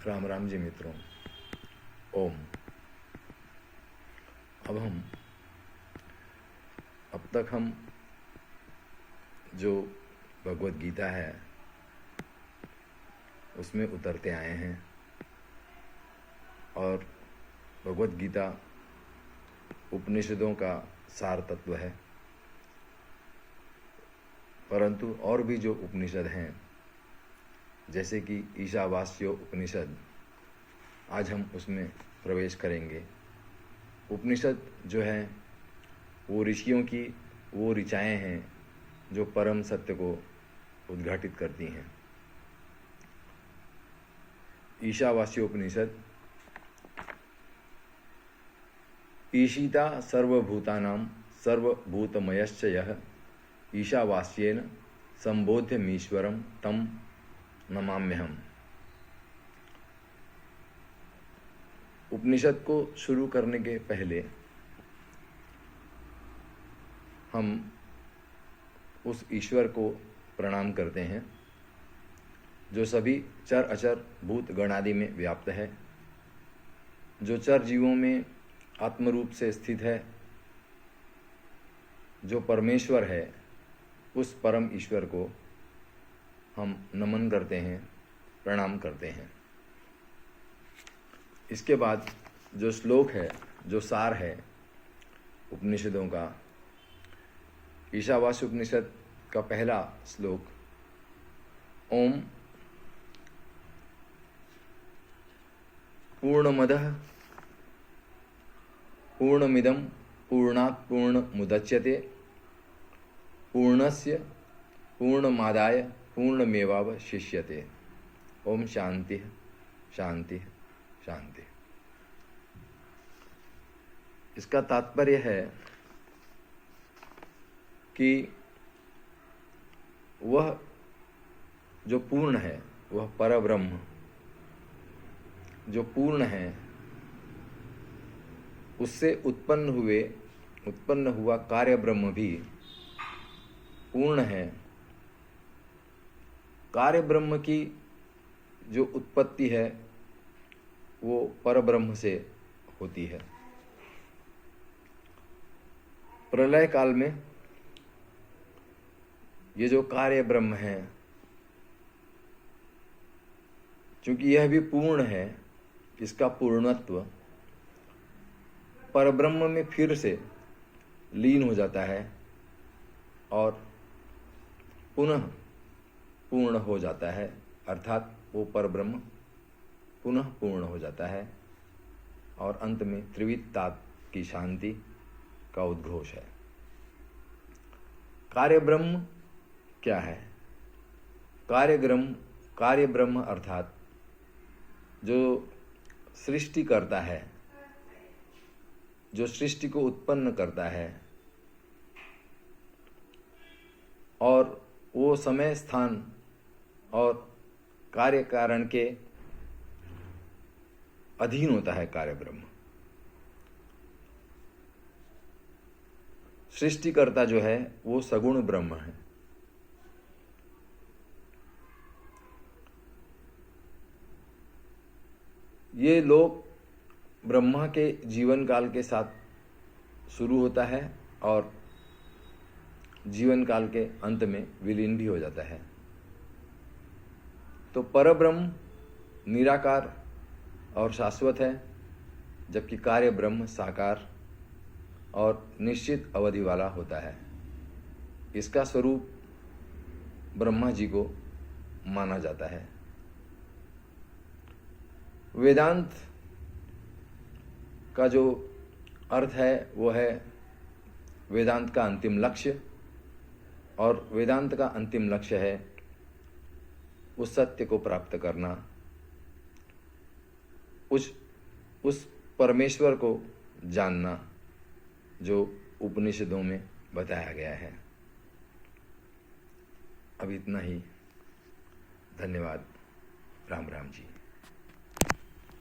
राम राम जी मित्रों। ओम। अब तक हम जो भगवत गीता है उसमें उतरते आए हैं और भगवत गीता उपनिषदों का सार तत्व है, परंतु और भी जो उपनिषद हैं जैसे कि ईशावास्य उपनिषद, आज हम उसमें प्रवेश करेंगे। उपनिषद जो है वो ऋषियों की वो ऋचाएँ हैं जो परम सत्य को उद्घाटित करती हैं। ईशावास्योपनिषद। ईशिता सर्वभूतानां सर्वभूतमयश्च यः ईशावास्येन संबोध्यमीश्वरं तं नमाम्यहम्। उपनिषद को शुरू करने के पहले हम उस ईश्वर को प्रणाम करते हैं जो सभी चर अचर भूत गणादि में व्याप्त है, जो चर जीवों में आत्मरूप से स्थित है, जो परमेश्वर है। उस परम ईश्वर को हम नमन करते हैं, प्रणाम करते हैं। इसके बाद जो श्लोक है, जो सार है उपनिषदों का, ईशावास्य उपनिषद का पहला श्लोक, ओम पूर्णमदः पूर्णमिदं पूर्णात् पूर्णमुदच्यते पूर्णस्य पूर्णमादाय पूर्णमेवावशिष्यते। ओम शांति शांति शांति। इसका तात्पर्य है कि वह जो पूर्ण है, वह परब्रह्म जो पूर्ण है, उससे उत्पन्न हुआ कार्य ब्रह्म भी पूर्ण है। कार्य ब्रह्म की जो उत्पत्ति है वो परब्रह्म से होती है। प्रलय काल में ये जो कार्य ब्रह्म है, चूंकि यह भी पूर्ण है, इसका पूर्णत्व परब्रह्म में फिर से लीन हो जाता है और पुनः पूर्ण हो जाता है, अर्थात वो परब्रह्म पुनः पूर्ण हो जाता है और अंत में त्रिविधता की शांति का उद्घोष है। कार्य ब्रह्म क्या है? कार्य ब्रह्म अर्थात जो सृष्टि करता है, जो सृष्टि को उत्पन्न करता है और वो समय स्थान और कार्य कारण के अधीन होता है। कार्य ब्रह्म सृष्टिकर्ता जो है वो सगुण ब्रह्म है। ये लोक ब्रह्मा के जीवन काल के साथ शुरू होता है और जीवन काल के अंत में विलीन भी हो जाता है। तो परब्रह्म निराकार और शाश्वत है, जबकि कार्य ब्रह्म साकार और निश्चित अवधि वाला होता है। इसका स्वरूप ब्रह्मा जी को माना जाता है। वेदांत का जो अर्थ है वो है वेदांत का अंतिम लक्ष्य, और वेदांत का अंतिम लक्ष्य है उस सत्य को प्राप्त करना, उस परमेश्वर को जानना जो उपनिषदों में बताया गया है। अब इतना ही। धन्यवाद। राम राम जी।